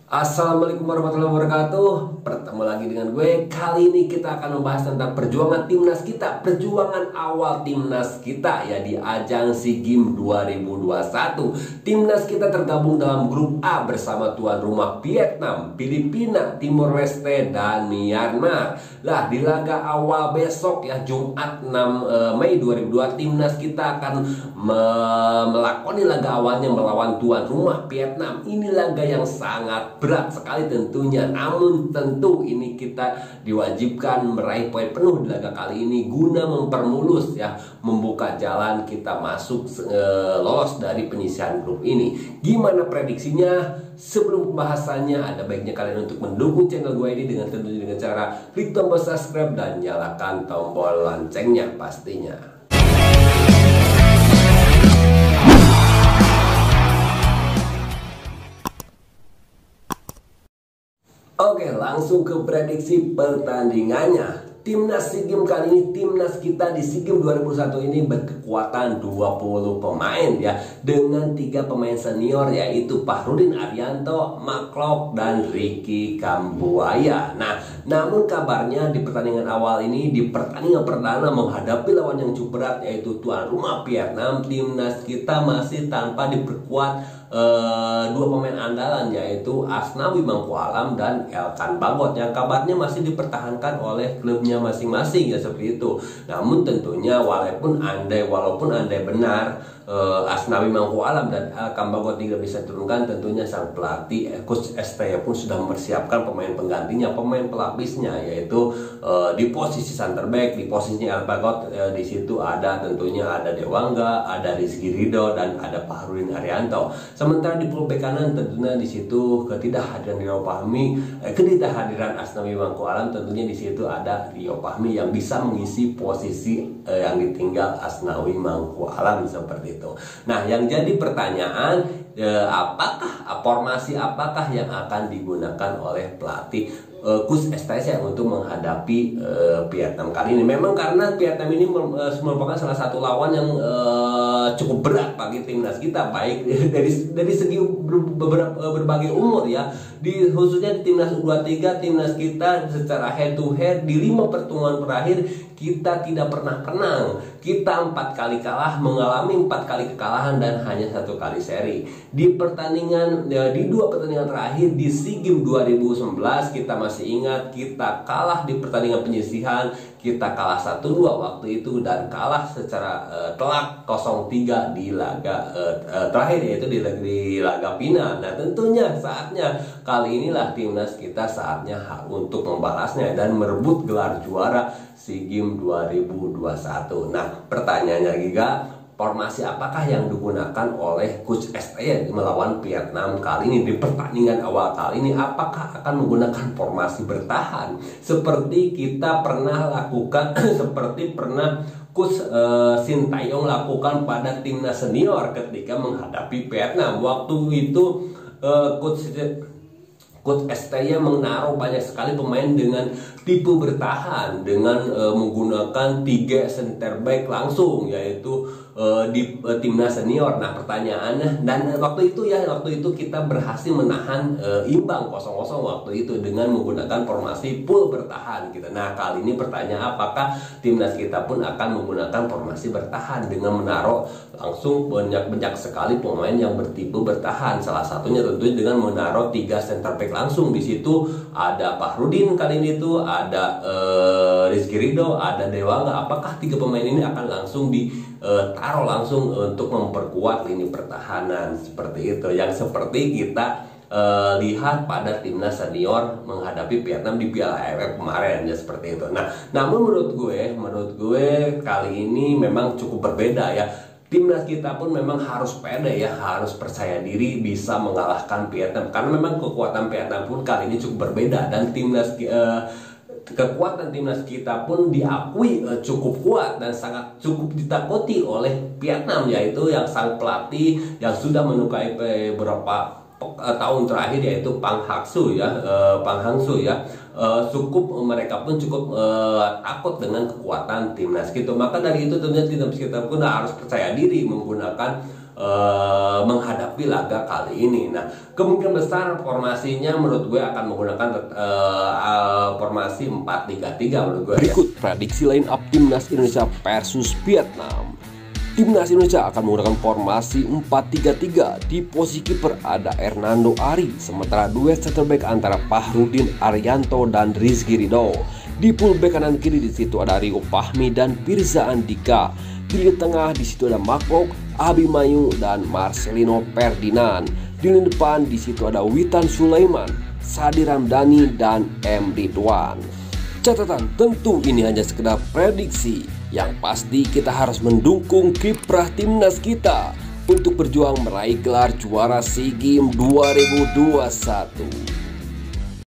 Assalamualaikum warahmatullahi wabarakatuh. Bertemu lagi dengan gue. Kali ini kita akan membahas tentang perjuangan timnas kita, perjuangan awal timnas kita ya di ajang SEA Games 2021. Timnas kita tergabung dalam grup A bersama tuan rumah Vietnam, Filipina, Timor Leste, dan Myanmar. Lah di laga awal besok ya Jumat 6 Mei 2002 timnas kita akan melakoni laga awalnya melawan tuan rumah Vietnam. Ini laga yang sangat berat sekali tentunya, namun tentu ini kita diwajibkan meraih poin penuh di laga kali ini guna mempermulus ya, membuka jalan kita masuk lolos dari penyisihan grup ini. Gimana prediksinya? Sebelum pembahasannya, ada baiknya kalian untuk mendukung channel gue ini dengan tentunya dengan cara klik tombol subscribe dan nyalakan tombol loncengnya pastinya. Oke, langsung ke prediksi pertandingannya. Timnas SEA Games kali ini, timnas kita di SEA Games 2021 ini berkekuatan 20 pemain ya, dengan 3 pemain senior yaitu Fahrudin Arianto, Maklok, dan Ricky Kambuaya. Nah, namun kabarnya di pertandingan awal ini, di pertandingan perdana menghadapi lawan yang cukup berat yaitu tuan rumah Vietnam, timnas kita masih tanpa diperkuat 2 pemain andalan yaitu Asnawi Mangkualam dan Elkan Bagot yang kabarnya masih dipertahankan oleh klubnya masing-masing ya, seperti itu. Namun tentunya walaupun andai benar Asnawi Mangkualam dan Elkan Bagot tidak bisa diturunkan, tentunya sang pelatih Coach STY pun sudah mempersiapkan pemain penggantinya, pemain pelapisnya, yaitu di posisi center back, di posisinya Elkan Bagot di situ ada tentunya ada Dewangga, ada Rizky Ridho, dan ada Fahrudin Arianto. Sementara di fullback kanan tentunya di situ ketidakhadiran Asnawi Mangkualam, tentunya di situ ada Rio Fahmi yang bisa mengisi posisi yang ditinggal Asnawi Mangkualam seperti itu. Nah, yang jadi pertanyaan, formasi apakah yang akan digunakan oleh pelatih Coach STY untuk menghadapi Vietnam kali ini? Memang karena Vietnam ini merupakan salah satu lawan yang cukup berat bagi timnas kita, baik dari segi berbagai umur ya. Khususnya di timnas U23, timnas kita secara head to head di 5 pertemuan terakhir kita tidak pernah menang. Kita 4 kali kalah, mengalami 4 kali kekalahan dan hanya 1 kali seri. Di 2 pertandingan terakhir di SEA Games 2019 kita masih ingat kita kalah di pertandingan penyisihan, kita kalah 1-2 waktu itu dan kalah secara telak 0-3 di laga terakhir yaitu di laga final. Nah, tentunya saatnya kali inilah timnas kita saatnya untuk membalasnya dan merebut gelar juara SEA Games 2021. Nah, pertanyaannya juga, formasi apakah yang digunakan oleh Coach STY melawan Vietnam kali ini di pertandingan awal kali ini? Apakah akan menggunakan formasi bertahan seperti kita pernah lakukan seperti pernah Coach Sintayong lakukan pada timnas senior ketika menghadapi Vietnam? Waktu itu Coach STY menaruh banyak sekali pemain dengan tipe bertahan dengan menggunakan 3 center back langsung yaitu di timnas senior. Nah, pertanyaannya, dan waktu itu kita berhasil menahan imbang 0-0 waktu itu dengan menggunakan formasi full bertahan gitu. Nah, kali ini pertanyaan, apakah timnas kita pun akan menggunakan formasi bertahan dengan menaruh langsung banyak sekali pemain yang bertipe bertahan. Salah satunya tentunya dengan menaruh 3 center back langsung. Di situ ada Fahrudin kali ini itu, ada Rizky Ridho, ada Dewangga. Apakah 3 pemain ini akan langsung ditaruh langsung untuk memperkuat lini pertahanan seperti itu, yang seperti kita lihat pada timnas senior menghadapi Vietnam di Piala AFF kemarin ya, seperti itu. Nah, namun menurut gue kali ini memang cukup berbeda ya. Timnas kita pun memang harus pede ya, harus percaya diri bisa mengalahkan Vietnam karena memang kekuatan Vietnam pun kali ini cukup berbeda, dan kekuatan timnas kita pun diakui cukup kuat dan sangat cukup ditakuti oleh Vietnam, yaitu yang sang pelatih yang sudah menyukai beberapa tahun terakhir yaitu Pang Hangsu ya. Mereka pun cukup takut dengan kekuatan timnas gitu. Maka dari itu tentunya timnas kita pun harus percaya diri menggunakan menghadapi laga kali ini. Nah, kemungkinan besar formasinya menurut gue akan menggunakan formasi 4-3-3 menurut gue. Berikut prediksi line up timnas Indonesia versus Vietnam. Timnas Indonesia akan menggunakan formasi 4-3-3. Di posisi kiper ada Hernando Ari, sementara duet center back antara Fahrudin Arianto dan Rizky Ridho. Di fullback kanan kiri di situ ada Rio Fahmi dan Firza Andika. Di lini tengah di situ ada Marco Abimanyu dan Marcelino Ferdinand. Di lini depan di situ ada Witan Sulaiman, Sadi Ramdhani dan M. Ridwan. Catatan, tentu ini hanya sekedar prediksi. Yang pasti kita harus mendukung kiprah timnas kita untuk berjuang meraih gelar juara SEA Games 2021.